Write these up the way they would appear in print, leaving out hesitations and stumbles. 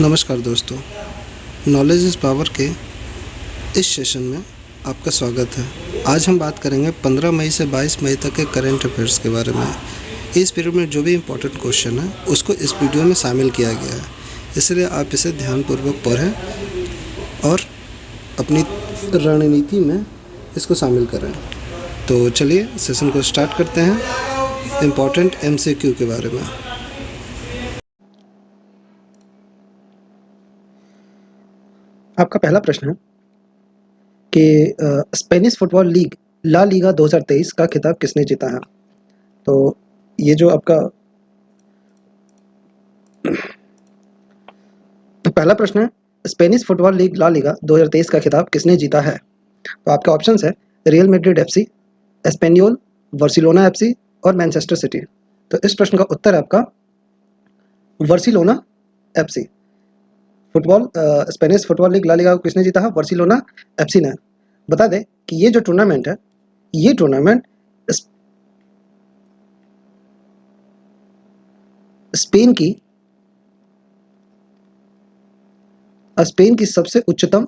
नमस्कार दोस्तों, knowledge is power के इस सेशन में आपका स्वागत है। आज हम बात करेंगे 15 मई से 22 मई तक के करंट अफेयर्स के बारे में। इस पीरियड में जो भी इम्पोर्टेंट क्वेश्चन है उसको इस वीडियो में शामिल किया गया है, इसलिए आप इसे ध्यानपूर्वक पढ़ें और अपनी रणनीति में इसको शामिल करें। तो चलिए सेशन को स्टार्ट करते हैं इम्पोर्टेंट MCQ के बारे में। आपका पहला प्रश्न है कि Spanish football league La Liga 2023 का खिताब किसने जीता है। तो ये जो आपका पहला प्रश्न है, Spanish football league La Liga 2023 का खिताब किसने जीता है। तो आपके ऑप्शंस है Real Madrid FC, Espanyol, Barcelona FC और मैनचेस्टर सिटी। तो इस प्रश्न का उत्तर है आपका Barcelona FC। Football Spanish football league La Liga को किसने जीता है? बार्सिलोना FC ने। बता दें कि ये जो टूर्नामेंट है, ये टूर्नामेंट स्पेन की सबसे उच्चतम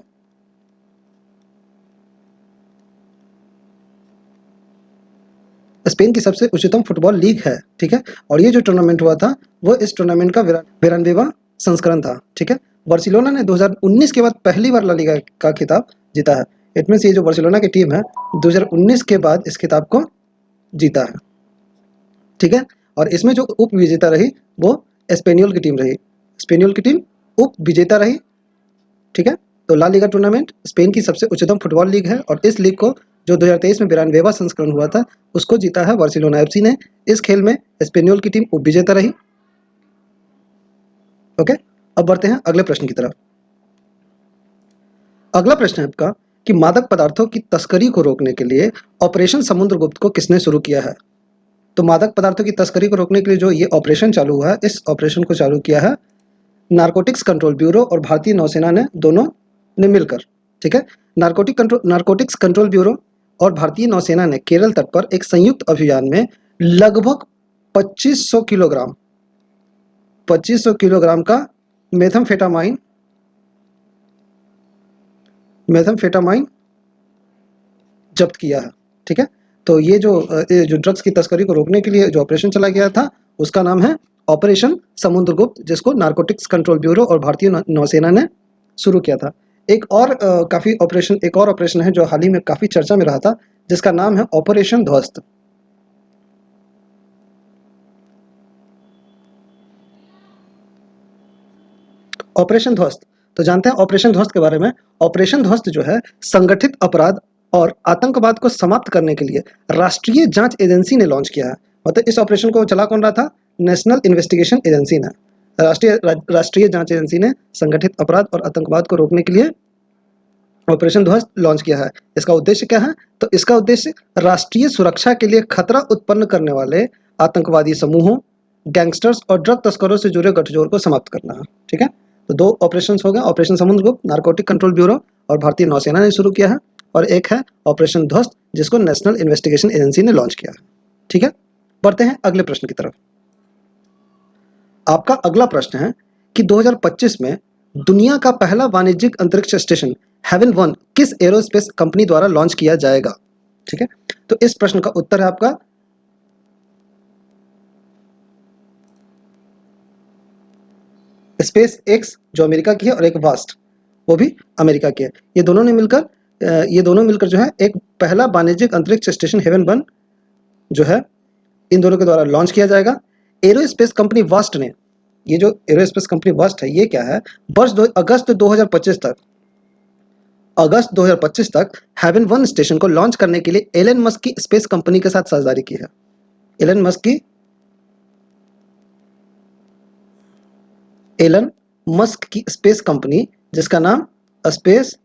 फुटबॉल लीग है, ठीक है। और ये जो टूर्नामेंट हुआ था वो इस टूर्नामेंट का 92वां संस्करण था, ठीक है। बार्सिलोना ने 2019 के बाद पहली बार ला लीगा का खिताब जीता है। इट मीन्स ये जो बार्सिलोना की टीम है 2019 के बाद इस खिताब को जीता है, ठीक है। और इसमें जो उप विजेता रही वो एस्पेनियोल की टीम रही। एस्पेनियोल की टीम उप विजेता रही, ठीक है। तो ला लीगा टूर्नामेंट स्पेन की सबसे उच्चतम फुटबॉल लीग है और इस लीग को जो 2023 में 92वां संस्करण हुआ था उसको जीता है बार्सिलोना FC ने। इस खेल में एस्पेनियोल की टीम उप विजेता रही। ओके, अब बढ़ते हैं अगले प्रश्न की तरफ। अगला प्रश्न है आपका कि मादक पदार्थों की तस्करी को रोकने के लिए ऑपरेशन समुद्रगुप्त को किसने शुरू किया है। तो मादक पदार्थों की तस्करी को रोकने के लिए जो ये ऑपरेशन चालू हुआ है, इस ऑपरेशन को चालू किया है नारकोटिक्स कंट्रोल ब्यूरो और भारतीय नौसेना ने, दोनों ने मिलकर, ठीक है। नारकोटिक्स कंट्रोल ब्यूरो और भारतीय नौसेना ने केरल तट पर एक संयुक्त अभियान में लगभग 2500 किलोग्राम का मेथाम्फेटामाइन जब्त किया है, ठीक है। तो ये जो ड्रग्स की तस्करी को रोकने के लिए जो ऑपरेशन चला गया था उसका नाम है ऑपरेशन समुद्रगुप्त, जिसको नारकोटिक्स कंट्रोल ब्यूरो और भारतीय नौसेना ने शुरू किया था। एक और ऑपरेशन है जो हाल ही में काफी चर्चा में रहा था, जिसका नाम है ऑपरेशन ध्वस्त। ऑपरेशन ध्वस्त, तो जानते हैं ऑपरेशन ध्वस्त के बारे में। ऑपरेशन ध्वस्त जो है संगठित अपराध और आतंकवाद को समाप्त करने के लिए राष्ट्रीय जांच एजेंसी ने लॉन्च किया है। मतलब इस ऑपरेशन को चला कौन रहा था? नेशनल इन्वेस्टिगेशन एजेंसी ने, राष्ट्रीय जांच एजेंसी ने संगठित अपराध और आतंकवाद को रोकने के लिए ऑपरेशन ध्वस्त लॉन्च किया है। इसका उद्देश्य क्या है? तो इसका उद्देश्य राष्ट्रीय सुरक्षा के लिए खतरा उत्पन्न करने वाले आतंकवादी समूहों, गैंगस्टर्स और ड्रग तस्करों से जुड़े गठजोड़ को समाप्त करना है, ठीक है। तो दो ऑपरेशन हो गए, operation Samudragupta narcotic control bureau और भारतीय नौसेना ने शुरू किया है, और एक है ऑपरेशन ध्वस्त जिसको नेशनल इन्वेस्टिगेशन एजेंसी ने लॉन्च किया है, ठीक है। बढ़ते हैं अगले प्रश्न की तरफ। आपका अगला प्रश्न है कि 2025 में दुनिया का पहला वाणिज्यिक अंतरिक्ष स्टेशन हेवन 1 किस एरोस्पेस कंपनी द्वारा लॉन्च किया जाएगा, ठीक है। तो इस प्रश्न का उत्तर है आपका स्पेस एक्स जो अमेरिका की है और एक वास्ट वो भी अमेरिका की है। ये दोनों मिलकर जो है एक पहला वाणिज्यिक अंतरिक्ष स्टेशन हेवन 1 जो है इन दोनों के द्वारा लॉन्च किया जाएगा। एरोस्पेस कंपनी वास्ट ने, ये जो एरोस्पेस कंपनी वास्ट है ये क्या है, अगस्त 2025 तक हेवन 1 स्टेशन को लॉन्च करने के लिए एलन मस्क की स्पेस कंपनी के साथ साझेदारी की है। एलन मस्क की स्पेस कंपनी जिसका नाम स्पेस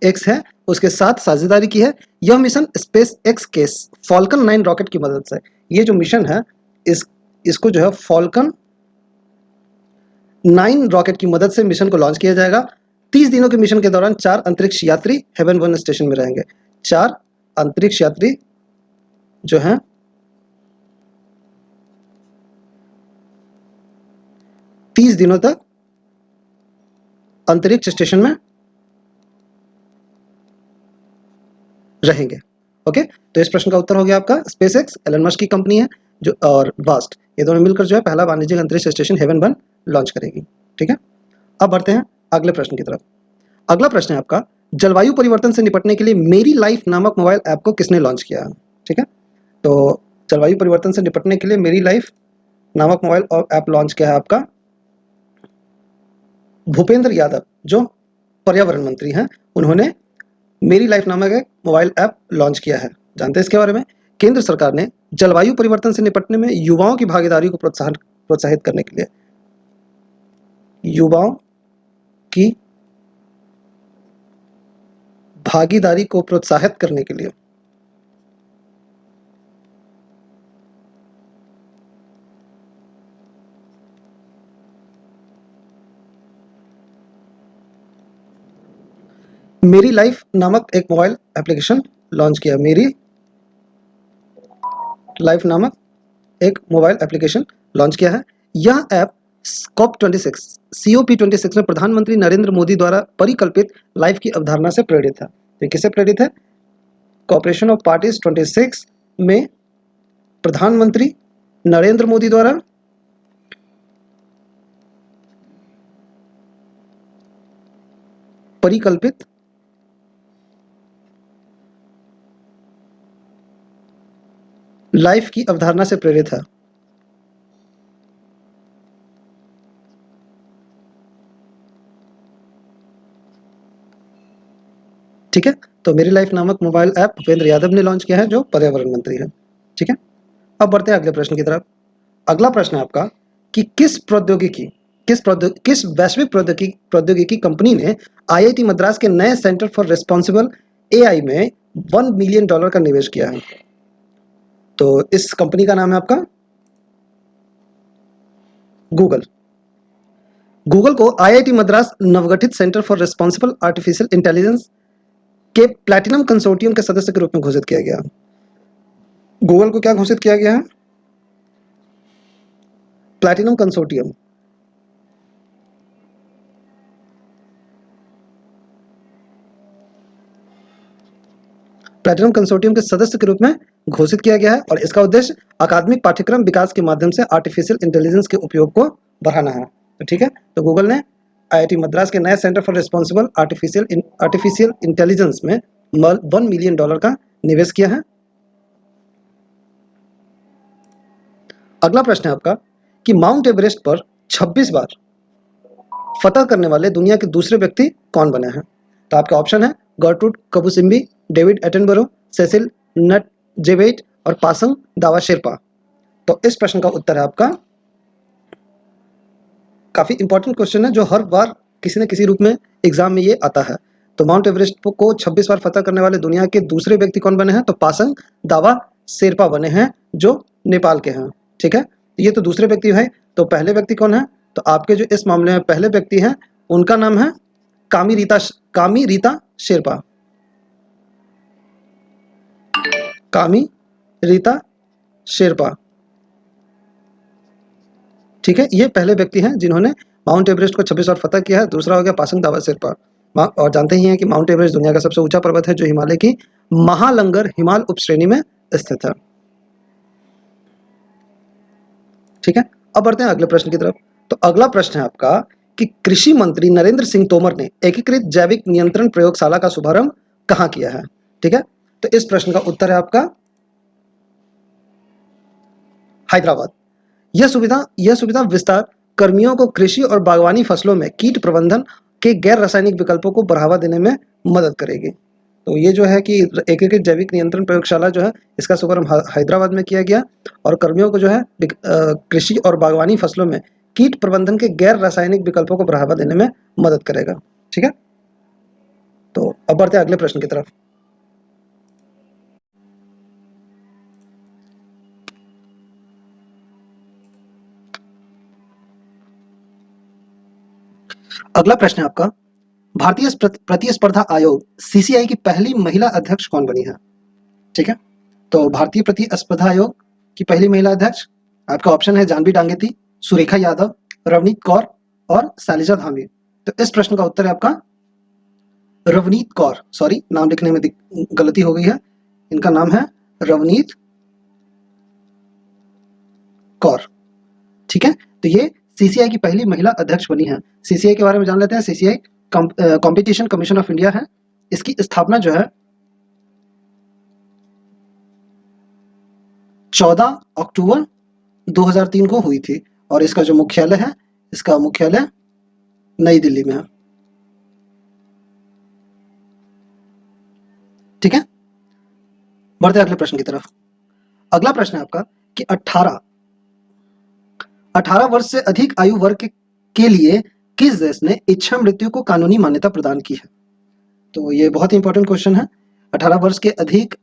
एक्स है उसके साथ साझेदारी की है। यह मिशन स्पेस एक्स के फॉल्कन 9 रॉकेट की मदद से, ये जो मिशन है इसको जो है फॉल्कन 9 रॉकेट की मदद से मिशन को लॉन्च किया जाएगा। 30 दिनों के मिशन के दौरान 4 अंतरिक्ष यात्री हेवन 1 स्टेशन में रहेंगे। 4 अंतरिक्ष यात्री जो हैं 30 दिनों तक अंतरिक्ष स्टेशन में रहेंगे। ओके, तो इस प्रश्न का उत्तर हो गया आपका स्पेस एक्स, एलन मस्क की कंपनी है जो, और वास्ट, ये दोनों मिलकर जो है पहला वाणिज्यिक अंतरिक्ष स्टेशन हेवन 1 लॉन्च करेगी। ठीक है, अब बढ़ते हैं अगले प्रश्न की तरफ। अगला प्रश्न है आपका, जलवायु परिवर्तन से निपटने के लिए मेरी लाइफ नामक मोबाइल ऐप को किसने लॉन्च किया है? ठीक है, तो जलवायु परिवर्तन से निपटने के लिए मेरी लाइफ नामक मोबाइल और ऐप लॉन्च किया है आपका भूपेंद्र यादव, जो पर्यावरण मंत्री हैं। उन्होंने मेरी लाइफ नामक एक मोबाइल ऐप लॉन्च किया है। जानते हैं इसके बारे में? केंद्र सरकार ने जलवायु परिवर्तन से निपटने में युवाओं की भागीदारी को प्रोत्साहित करने के लिए युवाओं की भागीदारी को प्रोत्साहित करने के लिए मेरी लाइफ नामक एक मोबाइल एप्लीकेशन लॉन्च किया। मेरी लाइफ नामक एक मोबाइल एप्लीकेशन लॉन्च किया है। यह ऐप COP26 में प्रधानमंत्री नरेंद्र मोदी द्वारा परिकल्पित लाइफ की अवधारणा से प्रेरित है। तो किससे प्रेरित है? कॉपरेशन ऑफ पार्टीज 26 में प्रधानमंत्री नरेंद्र मोदी द्वारा परिकल्पित लाइफ की अवधारणा से प्रेरित है। ठीक है, तो मेरी लाइफ नामक मोबाइल ऐप भूपेंद्र यादव ने लॉन्च किया है, जो पर्यावरण मंत्री है। ठीक है, अब बढ़ते हैं अगले प्रश्न की तरफ। अगला प्रश्न है आपका कि किस वैश्विक प्रौद्योगिकी कंपनी ने IIT मद्रास के नए सेंटर फॉर रिस्पॉन्सिबल AI में $1 मिलियन का निवेश किया है? तो इस कंपनी का नाम है आपका गूगल। गूगल को IIT मद्रास नवगठित centre for responsible artificial intelligence के प्लैटिनम कंसोर्टियम के सदस्य के रूप में घोषित किया गया। गूगल को क्या घोषित किया गया है? Platinum consortium. प्लैटिनम कंसोर्टियम के सदस्य के रूप में घोषित किया गया है और इसका उद्देश्य अकादमिक पाठ्यक्रम विकास के माध्यम से आर्टिफिशियल इंटेलिजेंस के उपयोग को बढ़ाना है। तो ठीक है, तो गूगल ने IIT मद्रास के नए centre for responsible artificial intelligence में $1 मिलियन का निवेश किया है। अगला प्रश्न है आपका कि माउंट एवरेस्ट पर 26 बार फतह करने वाले दुनिया के दूसरे व्यक्ति कौन बने हैं? तो आपका ऑप्शन है गर्टरूड कपुसिम्बी, डेविड एटनबरो, सेसिल नटजेवेट और पासंग दावा शेरपा। तो इस प्रश्न का उत्तर है आपका, काफी इंपॉर्टेंट क्वेश्चन है जो हर बार किसी न किसी रूप में एग्जाम में ये आता है। तो माउंट एवरेस्ट को 26 बार फतह करने वाले दुनिया के दूसरे व्यक्ति कौन बने हैं? तो पासंग दावा शेरपा बने हैं, जो नेपाल के हैं। ठीक है, ये तो दूसरे व्यक्ति है। तो पहले व्यक्ति कौन है? तो आपके जो इस मामले में पहले व्यक्ति हैं उनका नाम है कामी रीता शेरपा। कामी रीता शेरपा। ठीक है, ये पहले व्यक्ति हैं जिन्होंने माउंट एवरेस्ट को 26 बार फतह किया है। दूसरा हो गया पासंग दावा शेरपा। और जानते ही हैं कि माउंट एवरेस्ट दुनिया का सबसे ऊंचा पर्वत है जो हिमालय की महालंगर हिमाल उपश्रेणी में स्थित है। ठीक है, अब बढ़ते हैं अगले प्रश्न की तरफ। तो अगला प्रश्न है आपका कि कृषि मंत्री नरेंद्र सिंह तोमर ने एकीकृत जैविक नियंत्रण प्रयोगशाला का शुभारंभ कहां किया है? ठीक है, तो इस प्रश्न का उत्तर है आपका हैदराबाद। यह सुविधा विस्तार कर्मियों को कृषि और बागवानी फसलों में कीट प्रबंधन के गैर रासायनिक विकल्पों को बढ़ावा देने में मदद करेगी। तो ये जो है कि एकीकृत जैविक नियंत्रण प्रयोगशाला जो है इसका शुभारंभ हैदराबाद में किया गया और कर्मियों को जो है कृषि और बागवानी फसलों में कीट प्रबंधन के गैर रासायनिक विकल्पों को बढ़ावा देने में मदद करेगा। ठीक है, तो अब बढ़ते हैं अगले प्रश्न की तरफ। अगला प्रश्न है आपका, भारतीय प्रतिस्पर्धा आयोग CCI की पहली महिला अध्यक्ष कौन बनी है? ठीक है, तो भारतीय प्रतिस्पर्धा आयोग की पहली महिला अध्यक्ष आपका ऑप्शन है जानवी डांगेती, सुरेखा यादव, रवनीत कौर और शैलजा धामी। तो इस प्रश्न का उत्तर है आपका रवनीत कौर। सॉरी, नाम लिखने में गलती हो गई है। इनका नाम है रवनीत कौर। ठीक है, तो ये सीसीआई की पहली महिला अध्यक्ष बनी है। सीसीआई के बारे में जान लेते हैं। CCI competition commission of India है। इसकी स्थापना जो है 14 अक्टूबर 2003 को हुई थी और इसका जो मुख्यालय है, इसका मुख्यालय नई दिल्ली में है। ठीक है, बढ़ते हैं अगले प्रश्न की तरफ। अगला प्रश्न है आपका कि 18 वर्ष से अधिक आयु वर्ग के लिए किस देश ने इच्छा मृत्यु को कानूनी मान्यता प्रदान की है? तो ये बहुत ही इंपॉर्टेंट क्वेश्चन है। 18 वर्ष के अधिक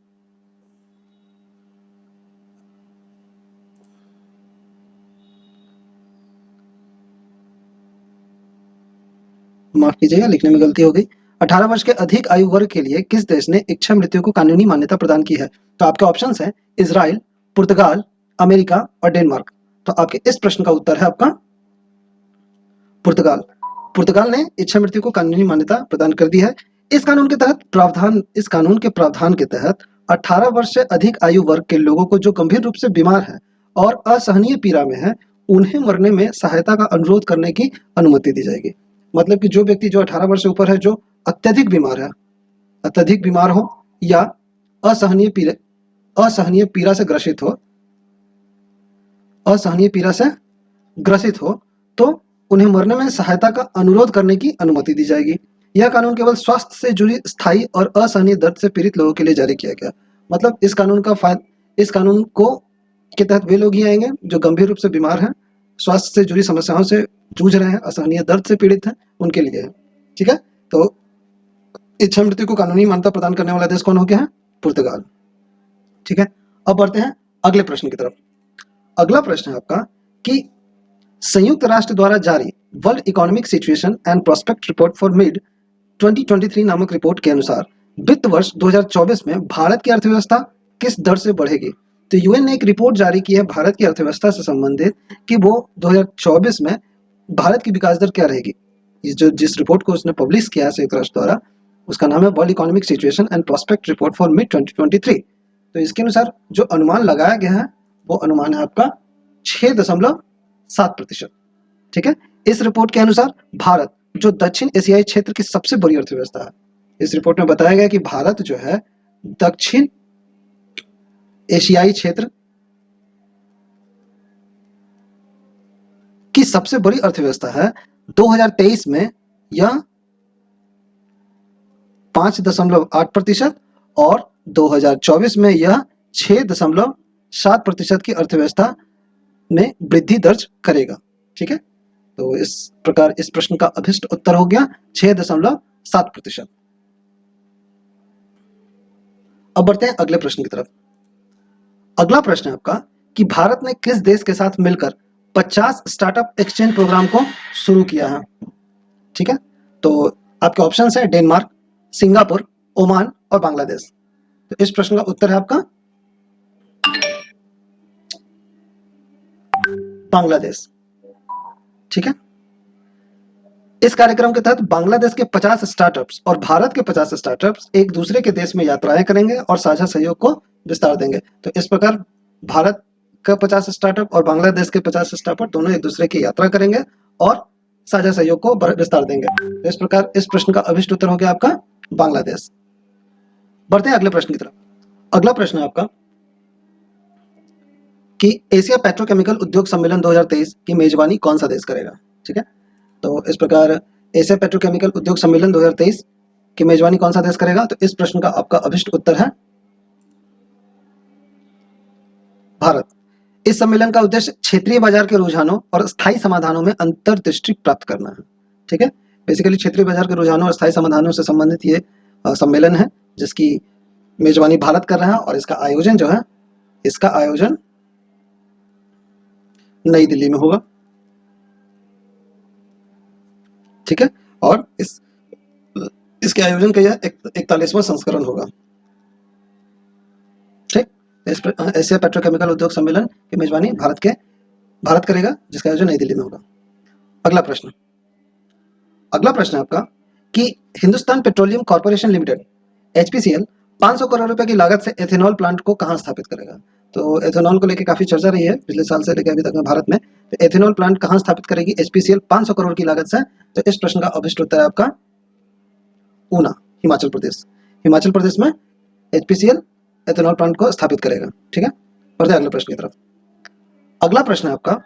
माफ कीजिएगा, लिखने में गलती हो गई। 18 वर्ष के अधिक आयु वर्ग के लिए किस देश ने इच्छा मृत्यु को कानूनी मान्यता प्रदान की है? तो आपके ऑप्शंस हैं इजराइल, पुर्तगाल, अमेरिका और डेनमार्क। तो आपके इस प्रश्न का उत्तर है आपका पुर्तगाल। पुर्तगाल ने इच्छा मृत्यु को कानूनी मान्यता प्रदान कर दी है। इस कानून के प्रावधान के तहत 18 वर्ष से अधिक आयु वर्ग के लोगों को जो गंभीर रूप से बीमार है और असहनीय पीड़ा में है, उन्हें मरने में सहायता का अनुरोध करने की अनुमति दी जाएगी। मतलब कि जो व्यक्ति जो 18 वर्ष से ऊपर है, जो अत्यधिक बीमार हो या असहनीय पीड़ा से ग्रसित हो, तो उन्हें मरने में सहायता का अनुरोध करने की अनुमति दी जाएगी। यह कानून केवल स्वास्थ्य से जुड़ी स्थायी और असहनीय दर्द से पीड़ित लोगों के लिए जारी किया गया। मतलब इस कानून को के तहत वे लोग ही आएंगे जो गंभीर रूप से बीमार हैं, स्वास्थ्य से जुड़ी समस्याओं से जूझ रहे हैं, असहनीय दर्द से पीड़ित हैं, उनके लिए है। ठीक है, तो इच्छा मृत्यु को कानूनी मान्यता प्रदान करने वाला देश कौन हो गया है? पुर्तगाल। ठीक है, अब बढ़ते हैं अगले प्रश्न की तरफ। अगला प्रश्न है आपका कि संयुक्त राष्ट्र द्वारा जारी world economic situation and prospect report for mid 2023 नामक रिपोर्ट के अनुसार वित्त वर्ष 2024 में भारत की अर्थव्यवस्था किस दर से बढ़ेगी? तो यूएन ने एक रिपोर्ट जारी की है भारत की अर्थव्यवस्था से संबंधित कि वो 2024 में भारत की विकास दर क्या रहेगी। जिस रिपोर्ट को उसने पब्लिश किया है संयुक्त राष्ट्र द्वारा, उसका नाम है world economic situation and prospect report for mid 2023। तो इसके अनुसार जो अनुमान लगाया गया है वो अनुमान है आपका 6.7%। ठीक है, इस रिपोर्ट के अनुसार भारत जो दक्षिण एशियाई क्षेत्र की सबसे बड़ी अर्थव्यवस्था है, इस रिपोर्ट में बताया गया कि भारत जो है दक्षिण एशियाई क्षेत्र की सबसे बड़ी अर्थव्यवस्था है। 2023 में यह 5.8% और 2024 में यह 6.7% की अर्थव्यवस्था में वृद्धि दर्ज करेगा। ठीक है, तो इस प्रकार इस प्रश्न का अभिष्ट उत्तर हो गया 6.7%। अब बढ़ते हैं अगले प्रश्न की तरफ। अगला प्रश्न है आपका कि भारत ने किस देश के साथ मिलकर 50 स्टार्टअप एक्सचेंज प्रोग्राम को शुरू किया है? ठीक है, तो आपके ऑप्शंस है डेनमार्क, सिंगापुर, ओमान और बांग्लादेश। तो इस प्रश्न का उत्तर है आपका बांग्लादेश। ठीक है, इस कार्यक्रम के तहत बांग्लादेश के 50 स्टार्टअप्स और भारत के 50 स्टार्टअप्स एक दूसरे के देश में यात्राएं करेंगे और साझा सहयोग को विस्तार देंगे। तो इस प्रकार भारत का 50 स्टार्टअप और बांग्लादेश के 50 स्टार्टअप दोनों एक दूसरे की यात्रा करेंगे और साझा सहयोग को विस्तार देंगे। तो इस प्रकार इस प्रश्न का अभिष्ट उत्तर हो गया आपका बांग्लादेश। बढ़ते हैं अगले प्रश्न की तरफ। अगला प्रश्न है आपका कि एशिया पेट्रोकेमिकल उद्योग सम्मेलन 2023 की मेजबानी कौन सा देश करेगा? ठीक है, तो इस प्रकार एशिया पेट्रोकेमिकल उद्योग सम्मेलन 2023 की मेजबानी कौन सा देश करेगा? तो इस प्रश्न का आपका अभिष्ट उत्तर है भारत। इस सम्मेलन का उद्देश्य क्षेत्रीय बाजार के रुझानों और स्थायी समाधानों में अंतर्दृष्टि प्राप्त करना है। ठीक है, बेसिकली क्षेत्रीय बाजार के रुझानों और स्थायी समाधानों से संबंधित ये सम्मेलन है जिसकी मेजबानी भारत कर रहा है और इसका आयोजन जो है, इसका आयोजन नई दिल्ली में होगा। ठीक है, और इसके आयोजन का यह 41वां संस्करण होगा। ठीक, एशिया पेट्रोकेमिकल उद्योग सम्मेलन की मेजबानी भारत करेगा जिसका आयोजन नई दिल्ली में होगा। अगला प्रश्न। अगला प्रश्न है आपका कि Hindustan petroleum corporation limited HPCL 500 crore रुपए की लागत से एथेनॉल प्लांट को कहां स्थापित करेगा? तो एथेनॉल को लेकर काफी चर्चा रही है पिछले साल से लेकर अभी तक में भारत में। तो एथेनॉल प्लांट कहां स्थापित करेगी एचपीसीएल 500 करोड़ की लागत से? तो इस प्रश्न का अभिष्ट उत्तर है आपका ऊना, हिमाचल प्रदेश। हिमाचल प्रदेश में एचपीसीएल एथेनॉल प्लांट को स्थापित करेगा। ठीक है, बढ़ते हैं अगले प्रश्न की तरफ। अगला प्रश्न है आपका,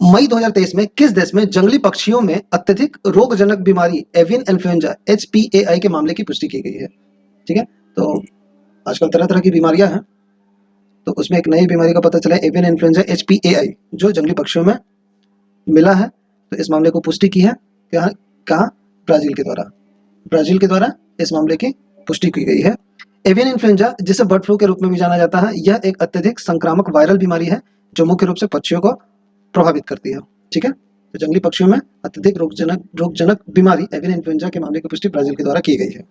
मई 2023 में किस देश में जंगली पक्षियों में अत्यधिक रोगजनक बीमारी एवियन इन्फ्लुएंजा HPAI के मामले की पुष्टि की गई है? ठीक है, तो आजकल तरह तरह की बीमारियां हैं, तो उसमें एक नई बीमारी का पता चला है एवियन इन्फ्लुएंजा HPAI, जो जंगली पक्षियों में मिला है। तो इस मामले को पुष्टि की है कहा? ब्राजील के द्वारा। ब्राजील के द्वारा इस मामले की पुष्टि की गई है। एवियन इन्फ्लुएंजा, जिसे बर्ड फ्लू के रूप में भी जाना जाता है, यह एक अत्यधिक संक्रामक वायरल बीमारी है जो मुख्य रूप से पक्षियों को प्रभावित करती है। ठीक है, तो जंगली पक्षियों में अत्यधिक रोगजनक बीमारी एवियन इन्फ्लुएंजा के मामले की पुष्टि ब्राजील के द्वारा की गई है।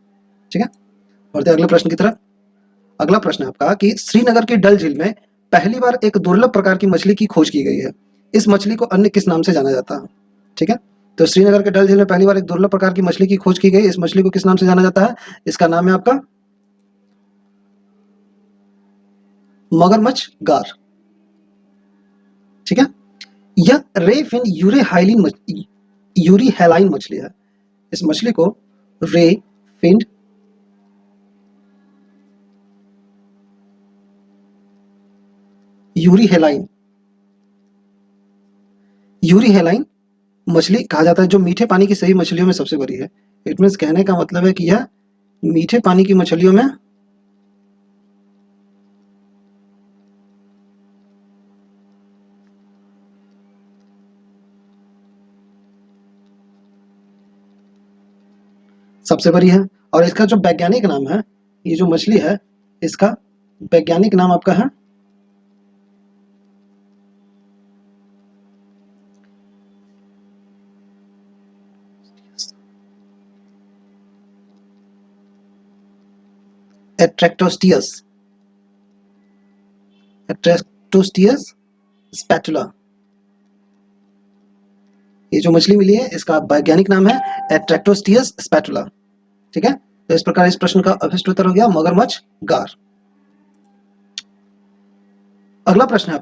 ठीक है, बढ़ते अगले प्रश्न की तरफ। अगला प्रश्न है आपका कि श्रीनगर की डल झील में पहली बार एक दुर्लभ प्रकार की मछली की खोज की गई है। इस मछली को अन्य किस नाम से जाना जाता है? ठीक है, तो श्रीनगर के डल झील में पहली बार एक दुर्लभ प्रकार की मछली की खोज की गई। इस मछली को किस नाम से जाना जाता है? इसका नाम है आपका मगरमच्छ गार। ठीक है, यह रे फिन यूरीहेलाइन मछली है। इस मछली को रे फिन यूरीहेलाइन मछली कहा जाता है, जो मीठे पानी की सभी मछलियों में सबसे बड़ी है। इट मीन्स कहने का मतलब है कि यह मीठे पानी की मछलियों में सबसे बड़ी है। और इसका जो वैज्ञानिक नाम है, ये जो मछली है, इसका वैज्ञानिक नाम आपका है एट्रेक्टोस्टियस स्पैटुला। ये जो मछली मिली है, इसका वैज्ञानिक नाम है एट्रेक्टोस्टियस स्पैटुला। ठीक है, तो इस प्रकार इस प्रश्न का अभिष्ट उत्तर हो गया मगरमच्छ गार। अगला प्रश्न है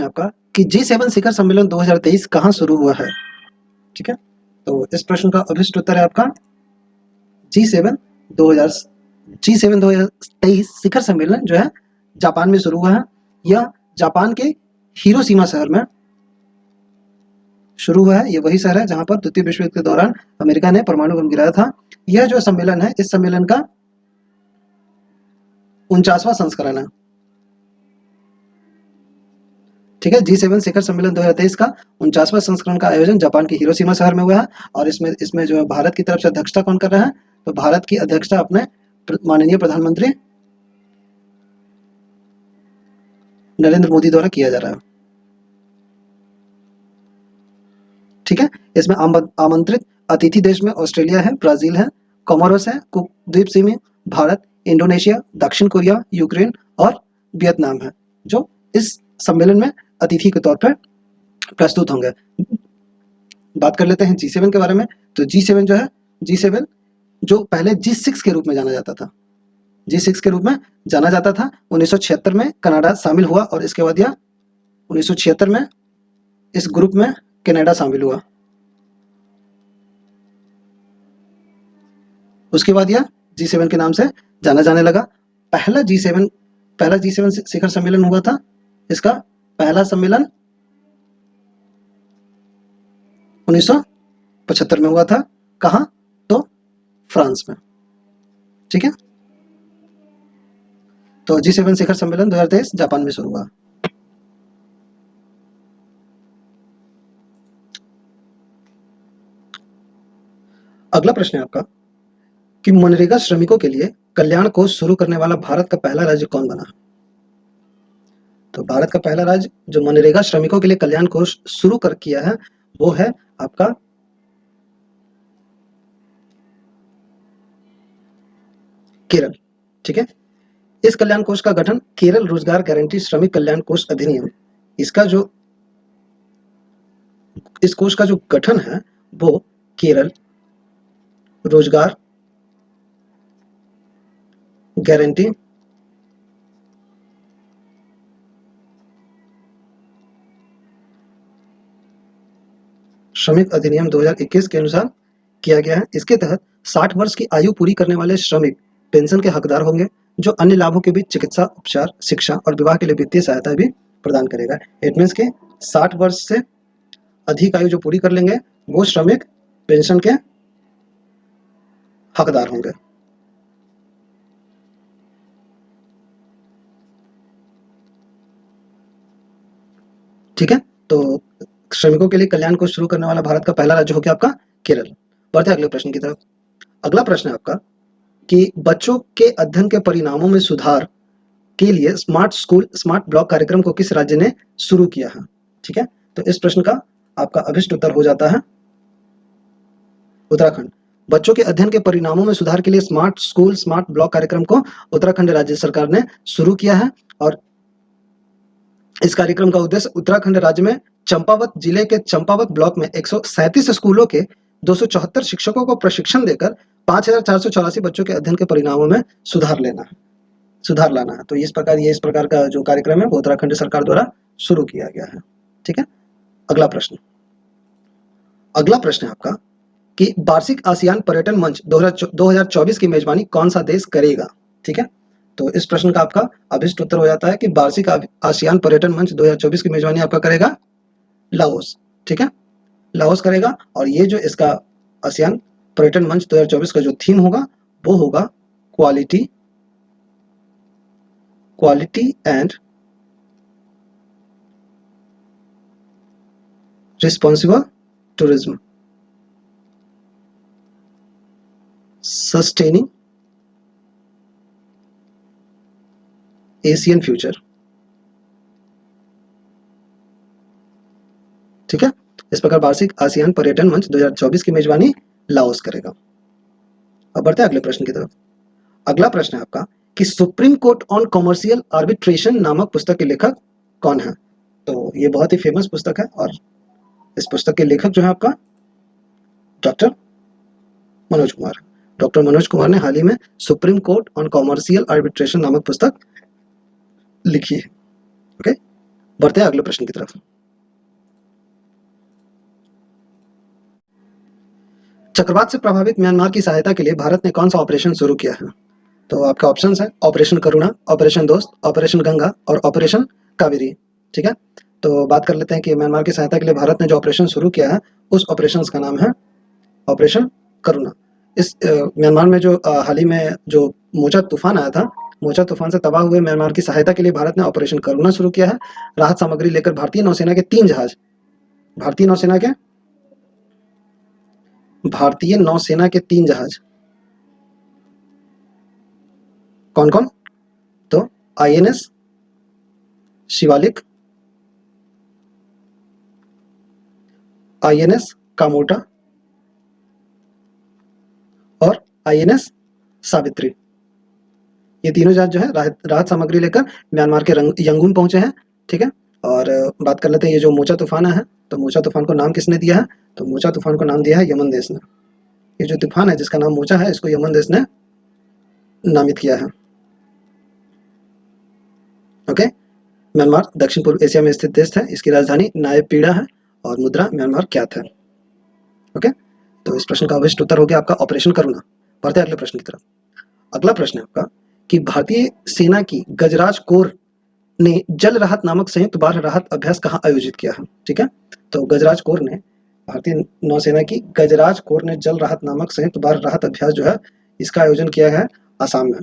आपका, कि G7 शिखर सम्मेलन 2023 कहां शुरू हुआ है? ठीक है, तो इस प्रश्न का अभिष्ट उत्तर है आपका G7 2023 शिखर सम्मेलन जो है जापान में शुरू हुआ है। यह जापान के हिरोशिमा शहर में शुरू हुआ है। ये वही शहर है जहां पर द्वितीय विश्व युद्ध के दौरान अमेरिका ने परमाणु बम गिराया था। यह जो सम्मेलन है, इस सम्मेलन का 49वां संस्करण है। ठीक है, G7 शिखर सम्मेलन 2023 का 49वां संस्करण का आयोजन जापान के हिरोशिमा शहर में हुआ है। और इसमें जो है भारत की तरफ से अध्यक्षता कौन कर रहा है? तो भारत की अध्यक्षता अपने माननीय प्रधानमंत्री नरेंद्र मोदी द्वारा किया जा रहा है। ठीक है, इसमें आमंत्रित अतिथि देश में ऑस्ट्रेलिया है, ब्राजील है, कोमोरोस है, कुक द्वीप समूह, भारत, इंडोनेशिया, दक्षिण कोरिया, यूक्रेन और वियतनाम है, जो इस सम्मेलन में अतिथि के तौर पर प्रस्तुत होंगे। बात कर लेते हैं G7 के बारे में। तो G7 जो है, G7 जो पहले G6 के रूप में जाना जाता था, G6 के रूप में जाना जाता था। 1976 में कनाडा शामिल हुआ और इसके बाद यह 1976 में इस ग्रुप में कनाडा शामिल हुआ। उसके बाद यह G7 के नाम से जाना जाने लगा। पहला G7 शिखर सम्मेलन हुआ था। इसका पहला सम्मेलन 1975 में हुआ था। कहां? तो फ्रांस में। ठीक है, तो G7 शिखर सम्मेलन 2023 जापान में शुरू हुआ। अगला प्रश्न है आपका कि मनरेगा श्रमिकों के लिए कल्याण कोष शुरू करने वाला भारत का पहला राज्य कौन बना? तो भारत का पहला राज्य जो मनरेगा श्रमिकों के लिए कल्याण कोष शुरू किया है, वो है आपका केरल। ठीक है, इस कल्याण कोष का गठन केरल रोजगार गारंटी श्रमिक कल्याण कोष अधिनियम इसका जो इस कोष का जो गठन है वो केरल रोजगार गारंटी श्रमिक अधिनियम 2021 के अनुसार किया गया है। इसके तहत 60 वर्ष की आयु पूरी करने वाले श्रमिक पेंशन के हकदार होंगे, जो अन्य लाभों के बीच चिकित्सा उपचार, शिक्षा और विवाह के लिए वित्तीय सहायता भी प्रदान करेगा। इट मीन्स के 60 वर्ष से अधिक आयु जो पूरी कर लेंगे वो श्रमिक पेंशन के हकदार होंगे। ठीक है, तो श्रमिकों के लिए कल्याण को शुरू करने वाला भारत का पहला राज्य हो गया आपका केरल। बढ़ते हैं अगले प्रश्न की तरफ। अगला प्रश्न है आपका कि बच्चों के अध्ययन के परिणामों में सुधार के लिए स्मार्ट स्कूल स्मार्ट ब्लॉक कार्यक्रम को किस राज्य ने शुरू किया है? ठीक है, तो इस प्रश्न का आपका अभिष्ट उत्तर हो जाता है उत्तराखंड। बच्चों के अध्ययन के परिणामों में सुधार के लिए स्मार्ट स्कूल स्मार्ट ब्लॉक कार्यक्रम को उत्तराखंड राज्य सरकार ने शुरू किया है और इस कार्यक्रम का उद्देश्य उत्तराखंड राज्य में चंपावत जिले के चंपावत ब्लॉक में 137 स्कूलों के 274 शिक्षकों को प्रशिक्षण देकर 5484 बच्चों के अध्ययन के परिणामों में सुधार लाना है। तो इस प्रकार का जो कार्यक्रम है वो उत्तराखंड सरकार द्वारा शुरू किया गया है। ठीक है, अगला प्रश्न है आपका कि वार्षिक आसियान पर्यटन मंच 2024 की मेजबानी कौन सा देश करेगा? ठीक है, तो इस प्रश्न का आपका अभिष्ट उत्तर हो जाता है कि वार्षिक आसियान पर्यटन मंच 2024 की मेजबानी आपका करेगा लाओस। ठीक है, लाओस करेगा और ये जो इसका आसियान पर्यटन मंच 2024 का जो थीम होगा वो होगा quality and responsible tourism sustaining Asian future. ठीक है, इस प्रकार वार्षिक आसियान पर्यटन मंच 2024 की मेजबानी लाओस करेगा। अब बढ़ते हैं अगले प्रश्न की तरफ। अगला प्रश्न है आपका कि supreme court on commercial arbitration नामक पुस्तक के लेखक कौन है? तो ये बहुत ही फेमस पुस्तक है और इस पुस्तक के लेखक जो है आपका डॉक्टर मनोज कुमार ने हाल ही में supreme court on commercial arbitration नामक पुस्तक लिखी है। ओके, बढ़ते हैं अगले प्रश्न की तरफ। चक्रवात से प्रभावित म्यांमार की सहायता के लिए भारत ने कौन सा ऑपरेशन शुरू किया है? तो आपका ऑप्शन है ऑपरेशन करुणा, ऑपरेशन दोस्त, ऑपरेशन गंगा और ऑपरेशन कावेरी। ठीक है, तो बात कर लेते हैं कि म्यांमार की सहायता के लिए भारत ने जो ऑपरेशन शुरू किया है उस ऑपरेशन का नाम है ऑपरेशन करुणा। इस म्यांमार में जो हाल ही में जो मोचा तूफान आया था, मोचा तूफान से तबाह हुए म्यांमार की सहायता के लिए भारत ने ऑपरेशन करुणा शुरू किया है। राहत सामग्री लेकर भारतीय नौसेना के 3 जहाज, भारतीय नौसेना के 3 जहाज कौन कौन? तो INS शिवालिक, INS कामोटा और INS सावित्री। ये तीनों जहाज जो है राहत सामग्री लेकर म्यांमार के यंगून पहुंचे हैं। ठीक है, और बात कर लेते हैं ये जो मोचा तूफान है, तो मोचा तूफान को नाम किसने दिया है? तो मोचा तूफान को नाम दिया है यमन देश ने। ये जो तूफान है जिसका नाम मोचा है, इसको यमन देश ने नामित किया है। ओके, म्यांमार दक्षिण पूर्व एशिया में स्थित देश है। इसकी राजधानी नायपीड़ा है और मुद्रा म्यांमार क्यात है। ओके, तो इस प्रश्न का अभिष्ट उत्तर हो गया आपका ऑपरेशन करुणा। बढ़ते हैं अगले प्रश्न की तरफ। अगला प्रश्न है आपका कि भारतीय सेना की गजराज कोर ने जल राहत नामक संयुक्त बाढ़ राहत अभ्यास कहाँ आयोजित किया है? ठीक है, तो गजराज कोर ने भारतीय नौसेना की गजराज कोर ने जल राहत नामक संयुक्त बाढ़ राहत अभ्यास जो है इसका आयोजन किया है असम में।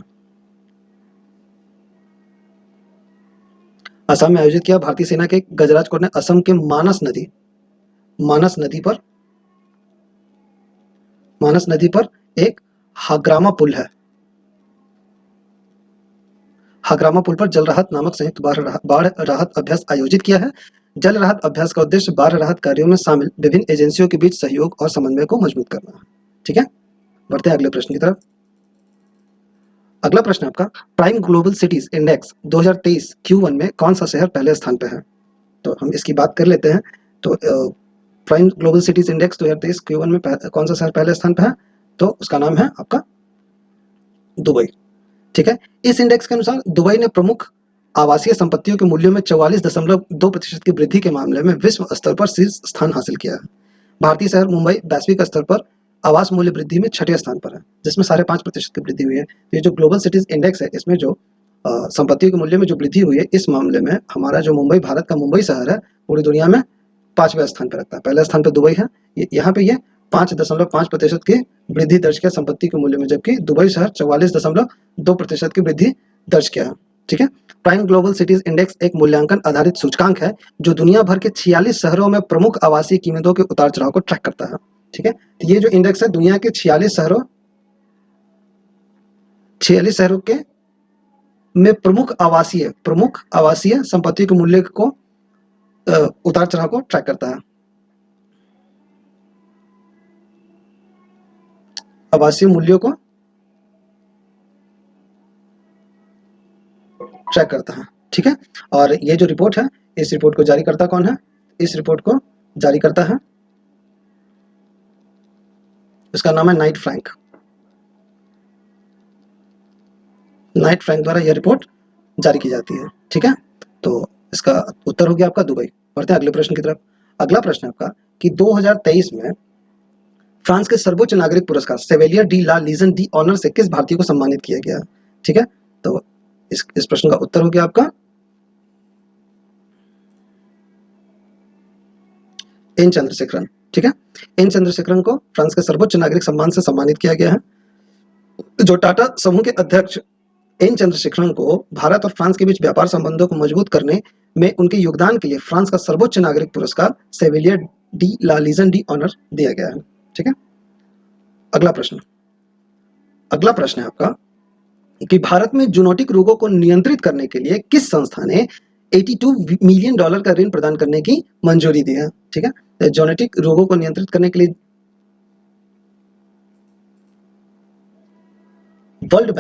असम में आयोजित किया भारतीय सेना के गजराज कोर ने असम के मानस नदी पर एक हाग्रामा पुल है, हाग्रामा पुल पर जल राहत नामक संयुक्त बाढ़ राहत अभ्यास आयोजित किया है। जल राहत अभ्यास का उद्देश्य बाढ़ राहत कार्यों में शामिल विभिन्न एजेंसियों के बीच सहयोग और समन्वय को मजबूत करना है। ठीक है, बढ़ते हैं अगले प्रश्न की तरफ। अगला प्रश्न आपका prime global cities index 2023 Q1 में कौन सा शहर पहले स्थान पे है? तो हम इसकी बात कर लेते हैं। तो prime global cities index 2023 Q1 में कौन सा शहर पहले स्थान पर है? तो उसका नाम है आपका दुबई। ठीक है, इस इंडेक्स के अनुसार दुबई ने प्रमुख आवासीय संपत्तियों के मूल्यों में 44.2% की वृद्धि के मामले में विश्व स्तर पर शीर्ष स्थान हासिल किया है। भारतीय शहर मुंबई वैश्विक स्तर पर आवास मूल्य वृद्धि में छठे स्थान पर है, जिसमें 5.5% की वृद्धि हुई है। तो ये जो ग्लोबल सिटीज इंडेक्स है, इसमें जो संपत्तियों के मूल्य में जो वृद्धि हुई है, इस मामले में हमारा जो मुंबई, भारत का मुंबई शहर है, पूरी दुनिया में 5वें स्थान पर रखता है। पहले स्थान पर दुबई है, यहाँ पे ये 5.5% की वृद्धि दर्ज किया संपत्ति के मूल्य में, जबकि दुबई शहर 44.2% की वृद्धि दर्ज किया है। ठीक है, प्राइम ग्लोबल सिटीज इंडेक्स एक मूल्यांकन आधारित सूचकांक है जो दुनिया भर के 46 शहरों में प्रमुख आवासीय कीमतों के उतार चढ़ाव को ट्रैक करता है। ठीक है, तो ये जो इंडेक्स है दुनिया के 46 शहरों के में प्रमुख आवासीय संपत्ति के मूल्य को उतार चढ़ाव को ट्रैक करता है। आवासीय मूल्यों को ट्रैक करता है। ठीक है, और ये जो रिपोर्ट है, इस रिपोर्ट को जारी करता कौन है? इस रिपोर्ट को जारी करता है, इसका नाम है नाइट फ्रैंक। नाइट फ्रैंक द्वारा यह रिपोर्ट जारी की जाती है। ठीक है, तो इसका उत्तर हो गया आपका दुबई। बढ़ते हैं अगले प्रश्न की तरफ। अगला प्रश्न है आपका कि 2023 में फ्रांस के सर्वोच्च नागरिक पुरस्कार सेवेलियर डी ला लीजन डी ऑनर से किस भारतीय को सम्मानित किया गया? ठीक है, तो इस प्रश्न का उत्तर हो गया आपका एन चंद्रशेखरन। ठीक है, एन चंद्रशेखरन को फ्रांस के सर्वोच्च नागरिक सम्मान से सम्मानित किया गया है। जो टाटा समूह के अध्यक्ष एन चंद्रशेखरन को भारत और फ्रांस के बीच व्यापार संबंधों को मजबूत करने में उनके योगदान के लिए फ्रांस का सर्वोच्च नागरिक पुरस्कार सेवेलियर डी ला लीजन डी ऑनर दिया गया है। ठीक है, अगला प्रश्न है आपका कि भारत में जूनोटिक रोगों को नियंत्रित करने के लिए किस संस्था ने $82 मिलियन का ऋण प्रदान करने की मंजूरी दी है? ठीक है, तो जूनोटिक रोगों को नियंत्रित करने के लिए वर्ल्ड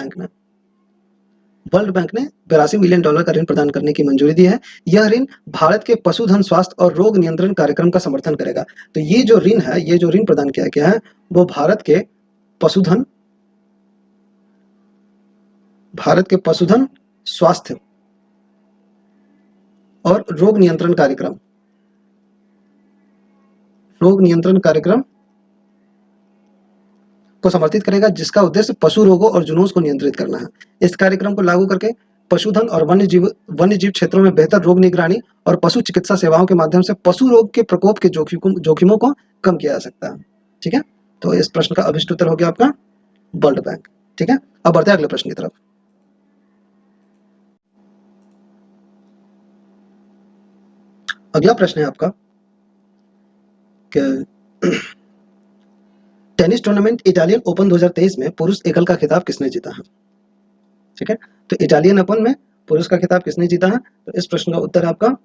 बैंक ने $82 मिलियन का ऋण प्रदान करने की मंजूरी दी है। यह ऋण भारत के पशुधन स्वास्थ्य और रोग नियंत्रण कार्यक्रम का समर्थन करेगा। तो ये जो ऋण है, ये जो ऋण प्रदान किया गया है, वो भारत के पशुधन स्वास्थ्य और रोग नियंत्रण कार्यक्रम को समर्थित करेगा, जिसका उद्देश्य पशु रोगों और जुनूस को नियंत्रित करना है। इस कार्यक्रम को लागू करके पशुधन और वन्यजीव क्षेत्रों में बेहतर रोग निगरानी और पशु चिकित्सा सेवाओं के माध्यम से पशु रोग के प्रकोप के जोखिमों को कम किया जा सकता है। ठीक है, तो इस प्रश्न का अभिष्ट उत्तर हो गया आपका वर्ल्ड बैंक। ठीक है, अब बढ़ते हैं अगले प्रश्न की तरफ। अगला प्रश्न है आपका कि टेनिस टूर्नामेंट इटालियन ओपन 2023 में पुरुष एकल का खिताब किसने जीता है? ठीक है, तो इटालियन ओपन में पुरुष का खिताब किसने जीता है? तो इस प्रश्न का उत्तर आपका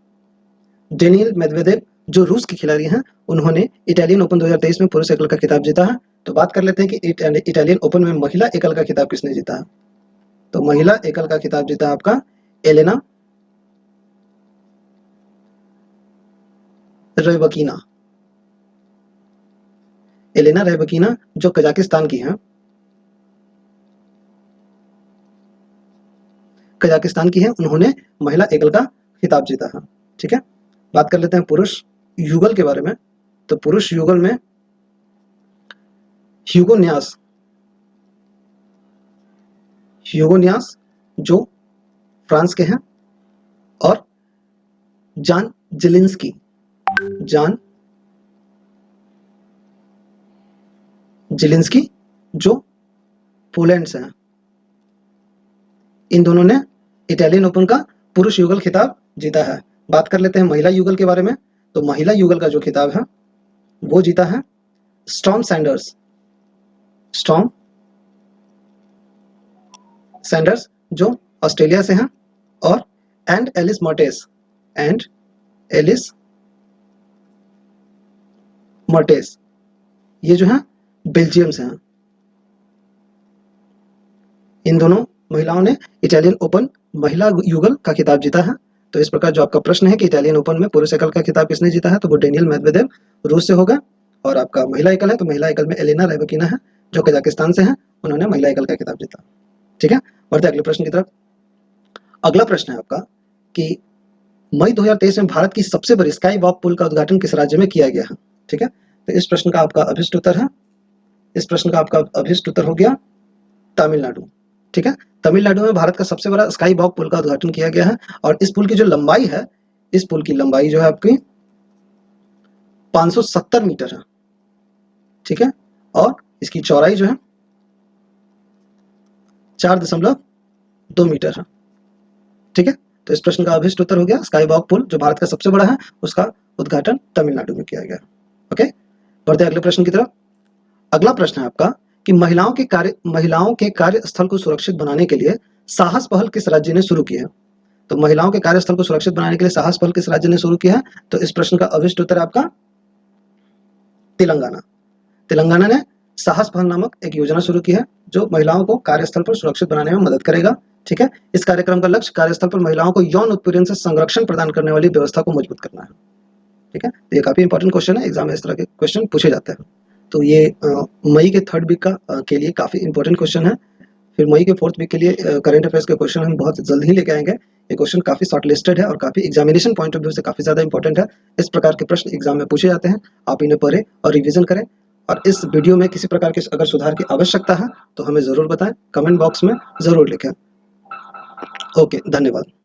डेनियल मेदवेदेव, जो रूस के खिलाड़ी हैं, उन्होंने इटालियन ओपन 2023 में पुरुष एकल का खिताब जीता है। तो बात कर लेते हैं कि इटालियन ओपन में महिला एकल का खिताब किसने जीता है? तो महिला एकल का खिताब जीता है आपका एलेना रैबकीना, जो कजाकिस्तान की हैं। उन्होंने महिला एकल का खिताब जीता है। ठीक है, बात कर लेते हैं पुरुष युगल के बारे में। तो पुरुष युगल में ह्यूगो न्यास जो फ्रांस के हैं, और जान जिलिंस्की जो पोलैंड से हैं। इन दोनों ने इटालियन ओपन का पुरुष युगल खिताब जीता है। बात कर लेते हैं महिला युगल के बारे में। तो महिला युगल का जो खिताब है वो जीता है स्टॉर्म सैंडर्स जो ऑस्ट्रेलिया से हैं, और एंड एलिस मर्टेस ये जो है बेल्जियम से हैं। इन दोनों महिलाओं ने इटालियन ओपन महिला युगल का खिताब जीता है। तो इस प्रकार जो आपका प्रश्न है कि इटालियन ओपन में पुरुष एकल का खिताब किसने जीता है, तो वो डेनियल मेदवेदेव रूस से होगा। और आपका महिला एकल है, तो महिला एकल में एलेना रैबकिना है जो कजाकिस्तान से है, उन्होंने महिला एकल का खिताब जीता। ठीक है, बढ़ते अगले प्रश्न की तरफ। अगला प्रश्न है आपका कि मई 2023 में भारत की सबसे बड़ी स्काई वॉक पुल का उद्घाटन किस राज्य में किया गया है। ठीक है, तो इस प्रश्न का आपका अभिष्ट उत्तर है, इस प्रश्न का आपका अभिष्ट उत्तर हो गया तमिलनाडु। ठीक है, तमिलनाडु में भारत का सबसे बड़ा स्काई वॉक पुल का उद्घाटन किया गया है और इस पुल की जो लंबाई है, इस पुल की लंबाई जो है आपकी 570 मीटर है। ठीक है, और इसकी चौड़ाई जो है 4.2 मीटर है। ठीक है, तो इस प्रश्न का अभिष्ट उत्तर हो गया स्काई वॉक पुल जो भारत का सबसे बड़ा है, उसका उद्घाटन तमिलनाडु में किया गया। ओके, बढ़ते अगले प्रश्न की तरफ। अगला प्रश्न है आपका कि महिलाओं के कार्यस्थल को सुरक्षित बनाने के लिए साहस पहल किस राज्य ने शुरू की है। तो महिलाओं के कार्यस्थल को सुरक्षित बनाने के लिए साहस पहल किस राज्य ने शुरू की है, तो इस प्रश्न का अभिष्ट उत्तर है आपका तेलंगाना। तेलंगाना ने साहस पहल नामक एक योजना शुरू की है जो महिलाओं को कार्यस्थल पर सुरक्षित बनाने में मदद करेगा। ठीक है, इस कार्यक्रम का लक्ष्य कार्यस्थल पर महिलाओं को यौन उत्पीड़न से संरक्षण प्रदान करने वाली व्यवस्था को मजबूत करना है। ठीक है, तो ये काफी इंपॉर्टेंट क्वेश्चन है, एग्जाम में इस तरह के क्वेश्चन पूछे जाते हैं। तो ये मई के 3rd वीक का के लिए काफी इंपॉर्टेंट क्वेश्चन है। फिर मई के 4th वीक के लिए करंट अफेयर्स के क्वेश्चन हम बहुत जल्द ही लेके आएंगे। ये क्वेश्चन काफी शॉर्ट लिस्टेड है और काफी एग्जामिनेशन पॉइंट ऑफ व्यू से काफी ज्यादा इंपॉर्टेंट है। इस प्रकार के प्रश्न एग्जाम में पूछे जाते हैं, आप इन्हें पढ़ें और रिवीजन करें। और इस वीडियो में किसी प्रकार के अगर सुधार की आवश्यकता है तो हमें जरूर बताएं, कमेंट बॉक्स में जरूर लिखें। ओके, धन्यवाद।